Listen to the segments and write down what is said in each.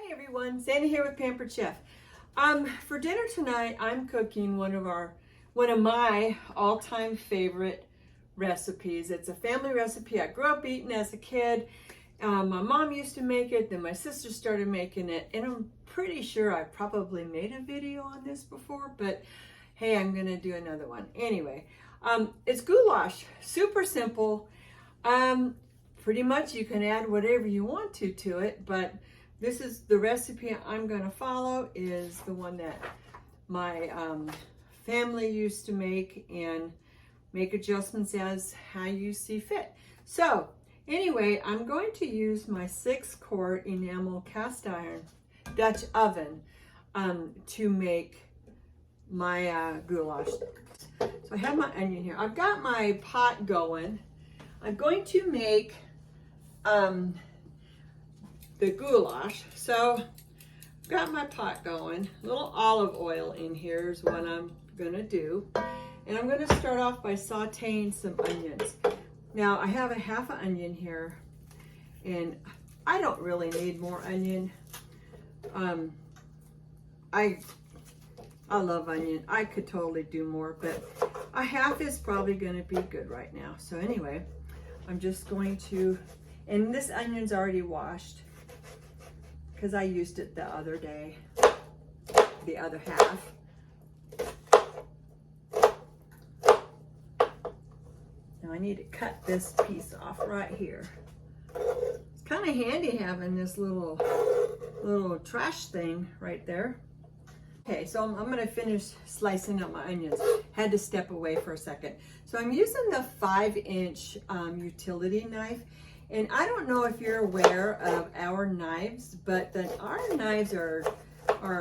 Hi everyone, Sandy here with Pampered Chef. For dinner tonight, I'm cooking one of my all-time favorite recipes. It's a family recipe I grew up eating as a kid. My mom used to make it, then my sister started making it, and I'm pretty sure I probably made a video on this before, but hey, I'm gonna do another one. Anyway, it's goulash, super simple. Pretty much you can add whatever you want to it, but this is the recipe I'm going to follow, is the one that my family used to make, and make adjustments as how you see fit. So anyway, I'm going to use my 6-quart Enamel cast iron Dutch oven to make my goulash. So I have my onion here. I've got my pot going. I'm going to make the goulash. So I've got my pot going. A little olive oil in here is what I'm gonna do. And I'm gonna start off by sauteing some onions. Now I have a half an onion here, and I don't really need more onion. I love onion. I could totally do more, but a half is probably gonna be good right now. So anyway, I'm just going to, and this onion's already washed because I used it the other day, the other half. Now I need to cut this piece off right here. It's kind of handy having this little trash thing right there. Okay, so I'm gonna finish slicing up my onions. Had to step away for a second. So I'm using the 5-inch utility knife. And I don't know if you're aware of our knives, but our knives are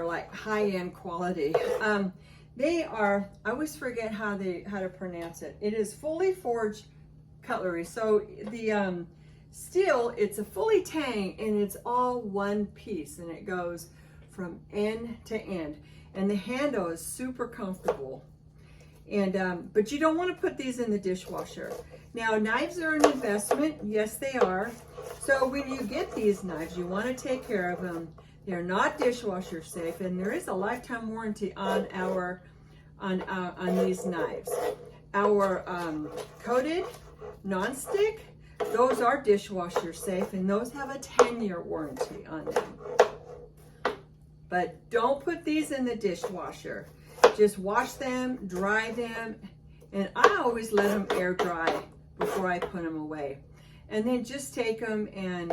like high-end quality. They are, I always forget how to pronounce it. It is fully forged cutlery. So the steel, it's a fully tang, and it's all one piece, and it goes from end to end. And the handle is super comfortable. And but you don't want to put these in the dishwasher. Now, knives are an investment. Yes, they are. So when you get these knives, you want to take care of them. They're not dishwasher safe, and there is a lifetime warranty on these knives. Our coated nonstick, those are dishwasher safe, and those have a 10-year warranty on them. But don't put these in the dishwasher. Just wash them, dry them, and I always let them air dry before I put them away. And then just take them and,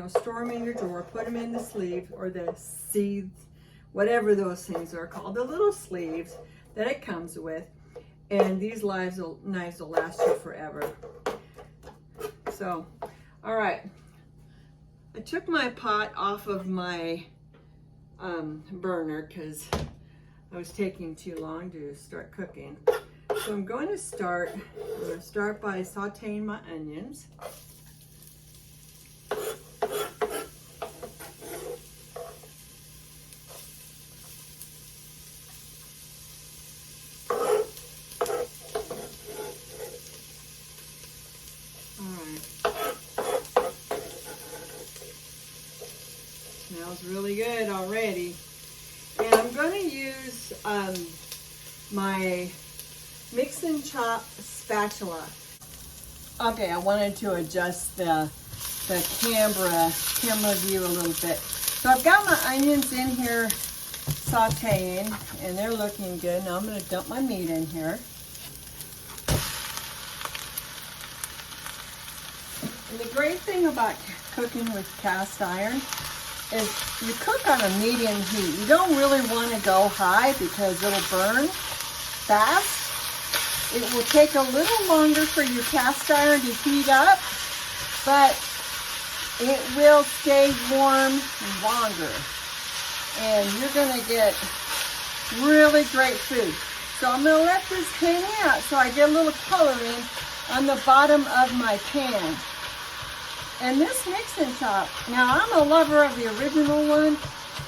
store them in your drawer, put them in the sleeve or the seeds, whatever those things are called, the little sleeves that it comes with. And these knives will last you forever. So, all right. I took my pot off of my burner because I was taking too long to start cooking. So I'm going to start by sauteing my onions. Smells really good already. And I'm going to use my mix and chop spatula. Okay, I wanted to adjust the camera view a little bit. So I've got my onions in here sauteing, and they're looking good. Now I'm going to dump my meat in here. And the great thing about cooking with cast iron is you cook on a medium heat. You don't really want to go high because it'll burn fast. It will take a little longer for your cast iron to heat up, but it will stay warm longer. And you're going to get really great food. So I'm going to let this hang out so I get a little coloring on the bottom of my pan. And this mix and chop, now I'm a lover of the original one,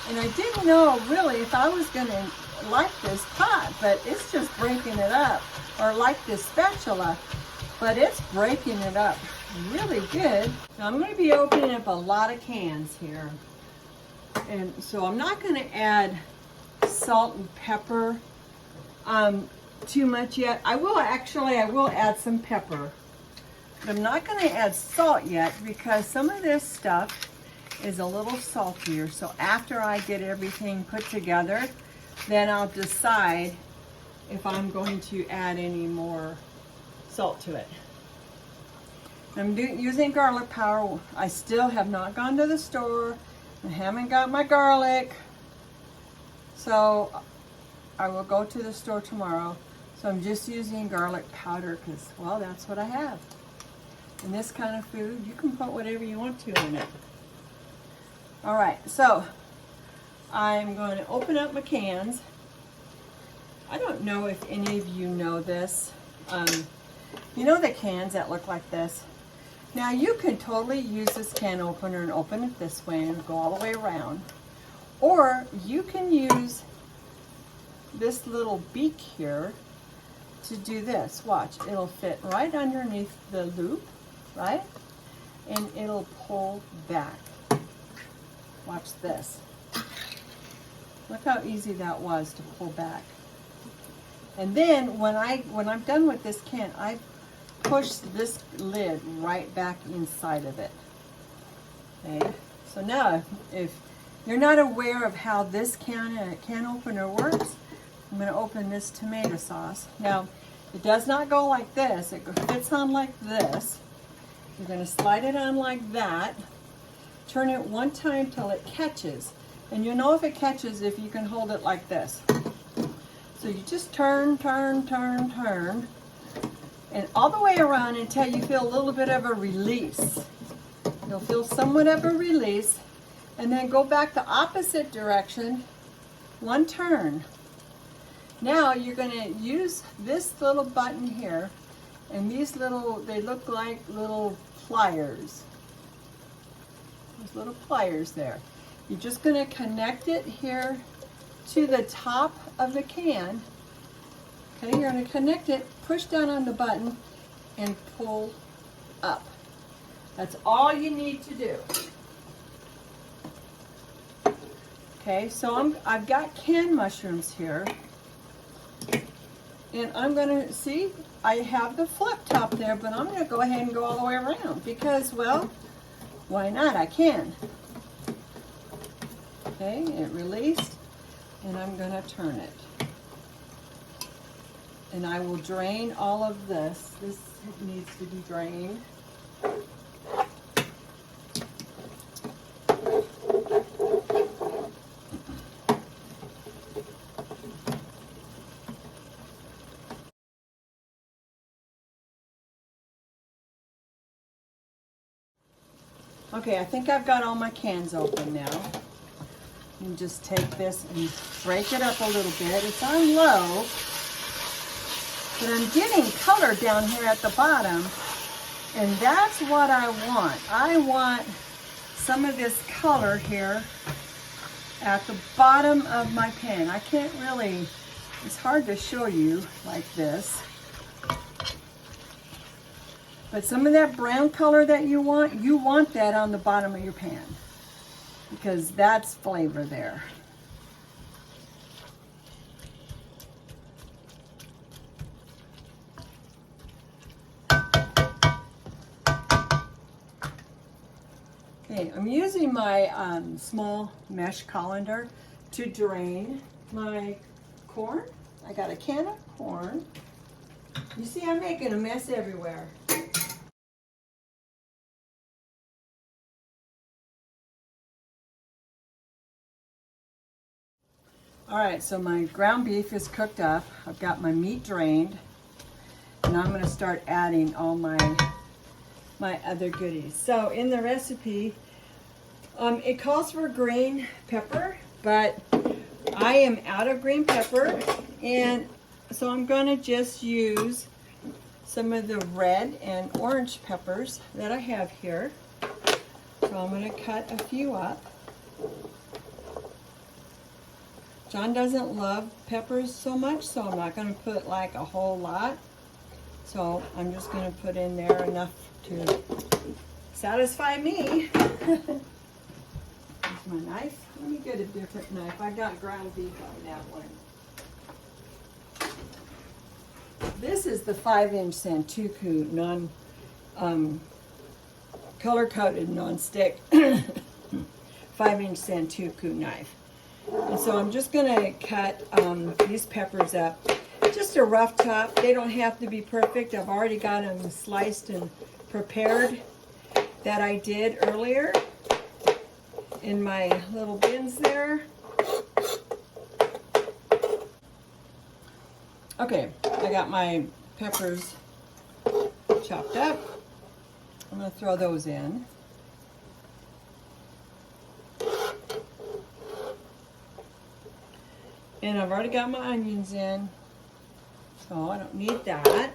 and I didn't know really if I was going to like this pot, but it's just breaking it up, or like this spatula, but it's breaking it up really good. Now I'm going to be opening up a lot of cans here. And so I'm not going to add salt and pepper too much yet. I will add some pepper. But I'm not going to add salt yet because some of this stuff is a little saltier. So after I get everything put together, then I'll decide if I'm going to add any more salt to it. I'm using garlic powder. I still have not gone to the store. I haven't got my garlic. So I will go to the store tomorrow. So I'm just using garlic powder because, well, that's what I have. In this kind of food, you can put whatever you want to in it. All right, so I'm going to open up my cans. I don't know if any of you know this. You know the cans that look like this? Now you can totally use this can opener and open it this way and go all the way around. Or you can use this little beak here to do this. Watch, it'll fit right underneath the loop, right? And it'll pull back. Watch this. Look how easy that was to pull back. And then when I'm done with this can, I push this lid right back inside of it. Okay. So now, if you're not aware of how this can opener works, I'm going to open this tomato sauce. Now, it does not go like this. It fits on like this. You're going to slide it on like that. Turn it one time till it catches. And you'll know if it catches if you can hold it like this. So you just turn, turn, turn, turn, and all the way around until you feel a little bit of a release. You'll feel somewhat of a release, and then go back the opposite direction, one turn. Now you're going to use this little button here, and these little, they look like little pliers. There's little pliers there. You're just going to connect it here to the top of the can. Okay, you're going to connect it, push down on the button, and pull up. That's all you need to do. Okay, so I've got canned mushrooms here. And I'm going to, see, I have the flip top there, but I'm going to go ahead and go all the way around because, well, why not? I can. Okay, it released, and I'm going to turn it. And I will drain all of this. This needs to be drained. Okay, I think I've got all my cans open now. And just take this and break it up a little bit. It's on low, but I'm getting color down here at the bottom, and that's what I want. I want some of this color here at the bottom of my pan. I can't really, it's hard to show you like this. But some of that brown color that you want that on the bottom of your pan, because that's flavor there. Okay, I'm using my small mesh colander to drain my corn. I got a can of corn. You see, I'm making a mess everywhere. All right, so my ground beef is cooked up. I've got my meat drained, and I'm going to start adding all my other goodies. So in the recipe, it calls for green pepper, but I am out of green pepper, and so I'm going to just use some of the red and orange peppers that I have here. So I'm going to cut a few up. John doesn't love peppers so much, so I'm not going to put like a whole lot. So I'm just going to put in there enough to satisfy me. my knife. Let me get a different knife. I got ground beef on that one. This is the 5-inch Santoku color-coated non-stick 5-inch Santoku knife. And so I'm just going to cut these peppers up. Just a rough chop. They don't have to be perfect. I've already got them sliced and prepared that I did earlier in my little bins there. Okay, I got my peppers chopped up. I'm going to throw those in. And I've already got my onions in, so I don't need that.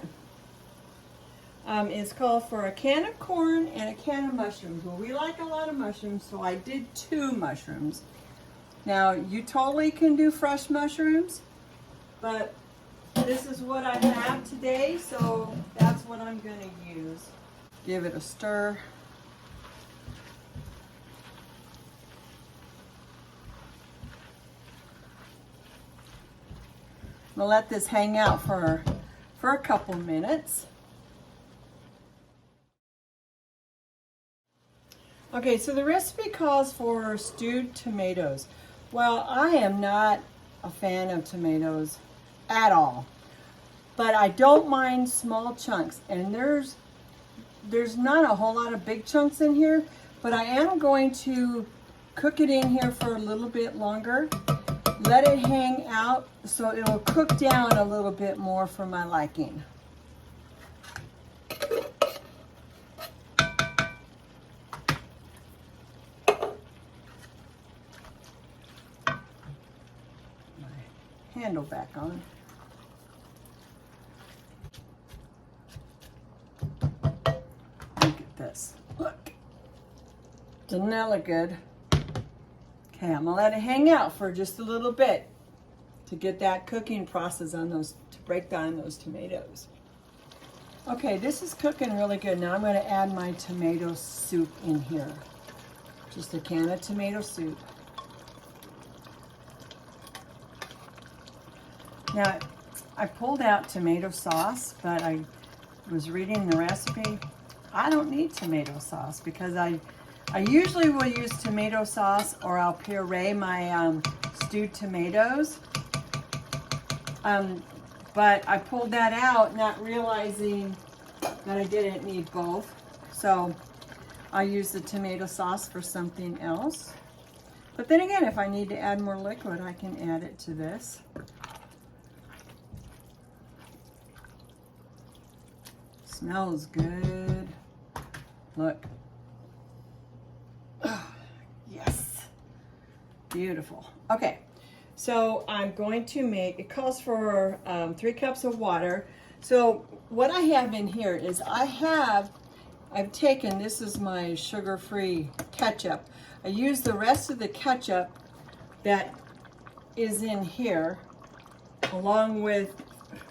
It's called for a can of corn and a can of mushrooms. Well, we like a lot of mushrooms, so I did 2 mushrooms. Now, you totally can do fresh mushrooms, but this is what I have today, so that's what I'm going to use. Give it a stir. We'll let this hang out for a couple minutes. Okay, so the recipe calls for stewed tomatoes. Well, I am not a fan of tomatoes at all, but I don't mind small chunks, and there's not a whole lot of big chunks in here, but I am going to cook it in here for a little bit longer. Let it hang out so it'll cook down a little bit more for my liking. My handle back on. Look at this. Look. Doesn't that look good? Okay, I'm gonna let it hang out for just a little bit to get that cooking process on those, to break down those tomatoes. Okay, this is cooking really good. Now I'm gonna add my tomato soup in here. Just a can of tomato soup. Now, I pulled out tomato sauce, but I was reading the recipe. I don't need tomato sauce because I usually will use tomato sauce, or I'll puree my stewed tomatoes. But I pulled that out not realizing that I didn't need both. So I use the tomato sauce for something else. But then again, if I need to add more liquid, I can add it to this. Smells good. Look. Yes, beautiful. Okay, so I'm going to make, it calls for 3 cups of water. So what I have in here is I've taken, this is my sugar-free ketchup. I used the rest of the ketchup that is in here along with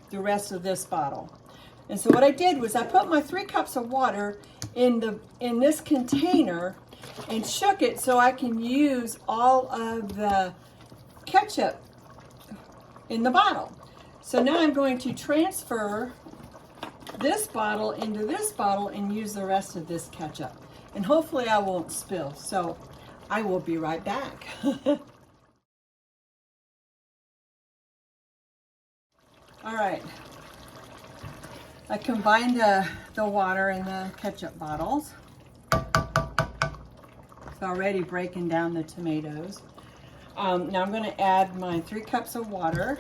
the rest of this bottle. And so what I did was I put my 3 cups of water in this container and shook it so I can use all of the ketchup in the bottle. So now I'm going to transfer this bottle into this bottle and use the rest of this ketchup. And hopefully I won't spill. So I will be right back. All right. I combined the water and the ketchup bottles. It's already breaking down the tomatoes. Now I'm going to add my 3 cups of water.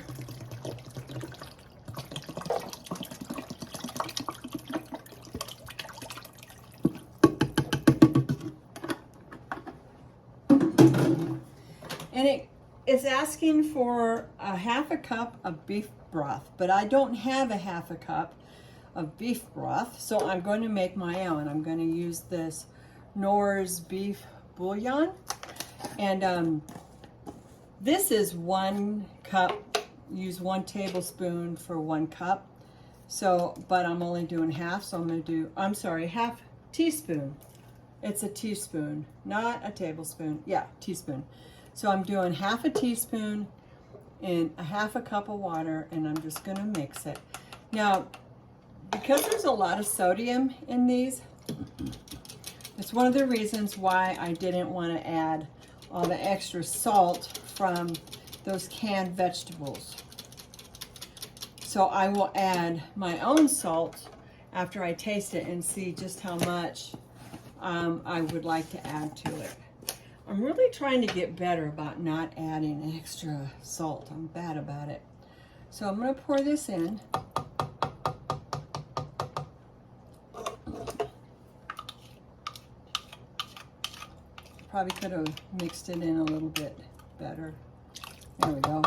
And it's asking for a 1/2 cup of beef broth, but I don't have a 1/2 cup of beef broth, so I'm going to make my own. I'm going to use this Knorr's beef bouillon, and this is 1 cup. Use 1 tablespoon for 1 cup. So, but I'm only doing half, so I'm going to do, I'm sorry, 1/2 teaspoon It's a teaspoon, not a tablespoon. Yeah, teaspoon. So I'm doing half a teaspoon in a half a cup of water, and I'm just gonna mix it. Now, because there's a lot of sodium in these, it's one of the reasons why I didn't want to add all the extra salt from those canned vegetables. So I will add my own salt after I taste it and see just how much I would like to add to it. I'm really trying to get better about not adding extra salt. I'm bad about it. So I'm going to pour this in. Probably could have mixed it in a little bit better. There we go.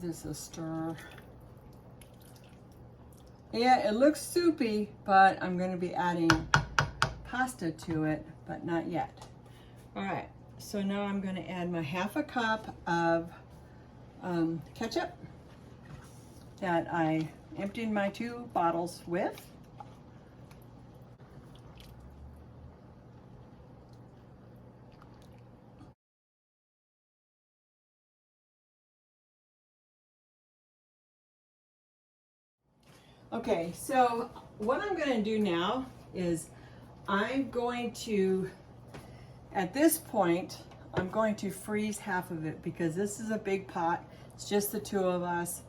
This is a stir. Yeah, it looks soupy, but I'm going to be adding pasta to it, but not yet. All right, so now I'm going to add my half a cup of ketchup that I emptied my 2 bottles with. Okay, so what I'm going to do now is I'm going to, at this point, I'm going to freeze half of it because this is a big pot. It's just the 2 of us.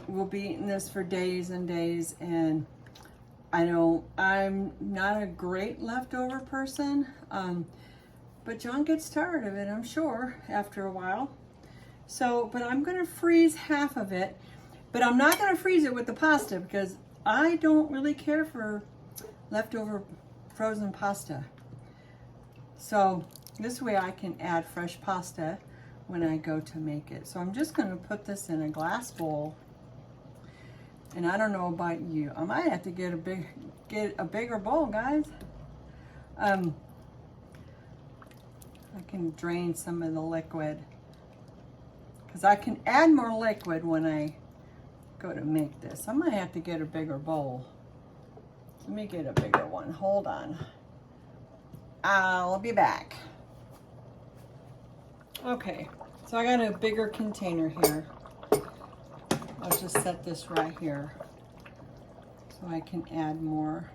We'll be eating this for days and days, and I'm not a great leftover person, but John gets tired of it, I'm sure, after a while. So, but I'm going to freeze half of it. But I'm not going to freeze it with the pasta because I don't really care for leftover frozen pasta. So this way I can add fresh pasta when I go to make it. So I'm just going to put this in a glass bowl. And I don't know about you. I might have to get a bigger bowl, guys. I can drain some of the liquid because I can add more liquid when I go to make this. I might have to get a bigger bowl. Let me get a bigger one. Hold on. I'll be back. Okay, so I got a bigger container here. I'll just set this right here so I can add more.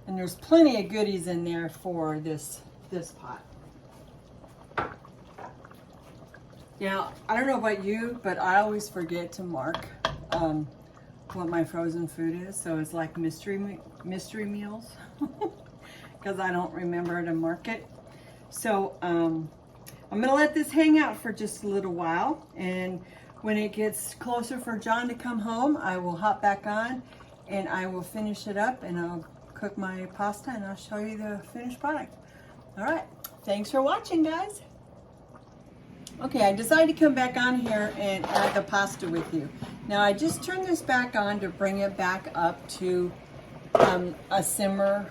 And there's plenty of goodies in there for this pot. Now, I don't know about you, but I always forget to mark what my frozen food is. So it's like mystery meals because I don't remember to mark it. So I'm going to let this hang out for just a little while. And when it gets closer for John to come home, I will hop back on and I will finish it up, and I'll cook my pasta and I'll show you the finished product. All right, thanks for watching, guys. Okay, I decided to come back on here and add the pasta with you. Now I just turned this back on to bring it back up to a simmer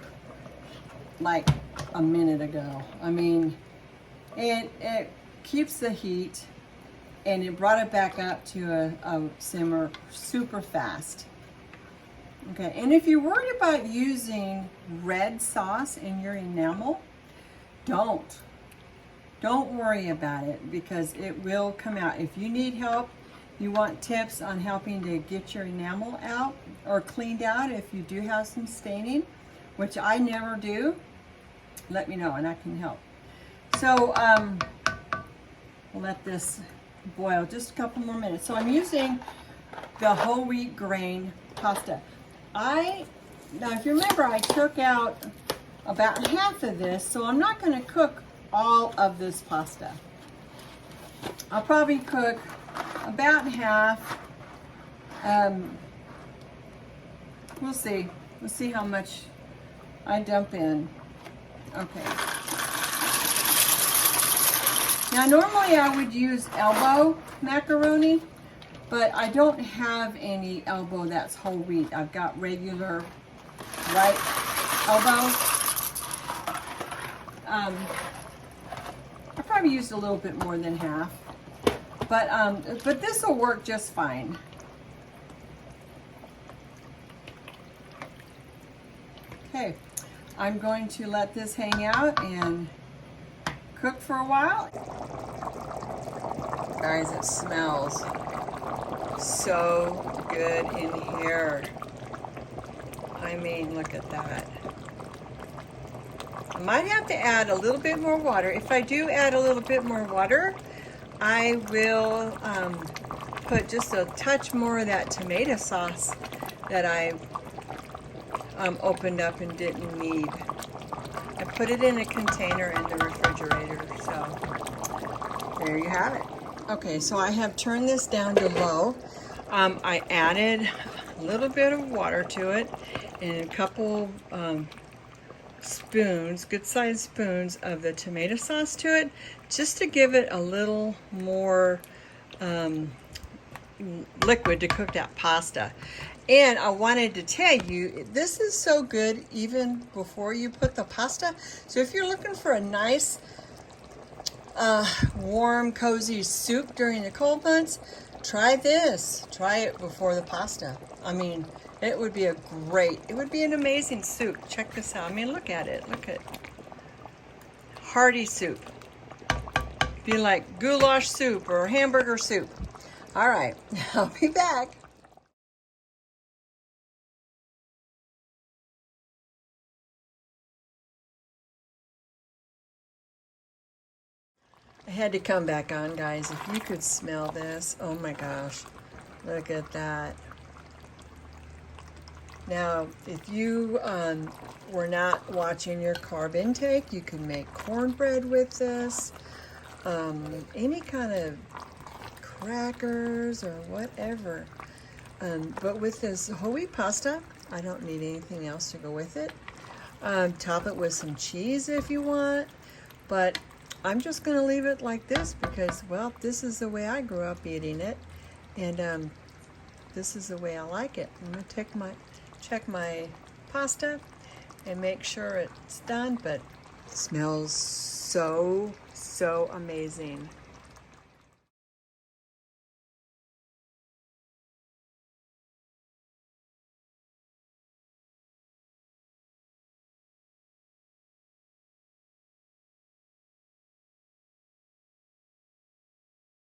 like a minute ago. I mean, it keeps the heat, and it brought it back up to a simmer super fast. Okay, and if you're worried about using red sauce in your enamel, don't worry about it because it will come out. If you need help, you want tips on helping to get your enamel out or cleaned out if you do have some staining, which I never do, let me know and I can help. So we'll let this boil just a couple more minutes. So I'm using the whole wheat grain pasta. Now if you remember, I took out about half of this, so I'm not going to cook all of this pasta. I'll probably cook about half. We'll see. We'll see how much I dump in. Okay. Now normally I would use elbow macaroni, but I don't have any elbow that's whole wheat. I've got regular white elbow. probably used a little bit more than half, but this will work just fine. Okay, I'm going to let this hang out and cook for a while. Guys, it smells so good in here. I mean, look at that. I might have to add a little bit more water. If I do add a little bit more water, I will put just a touch more of that tomato sauce that I opened up and didn't need. I put it in a container in the refrigerator, so there you have it. Okay, so I have turned this down to low. I added a little bit of water to it and a couple spoons, good sized spoons of the tomato sauce to it, just to give it a little more liquid to cook that pasta. And I wanted to tell you, this is so good even before you put the pasta. So if you're looking for a nice, warm, cozy soup during the cold months, try this. Try it before the pasta. I mean, it would be it would be an amazing soup. Check this out. I mean, look at it. Look at hearty soup. Be like goulash soup or hamburger soup. All right, I'll be back. I had to come back on, guys. If you could smell this, oh my gosh, look at that. Now, if you were not watching your carb intake, you can make cornbread with this, any kind of crackers or whatever. But with this whole wheat pasta, I don't need anything else to go with it. Top it with some cheese if you want, but I'm just going to leave it like this because, well, this is the way I grew up eating it, and this is the way I like it. I'm going to check my pasta and make sure it's done, but it smells so amazing.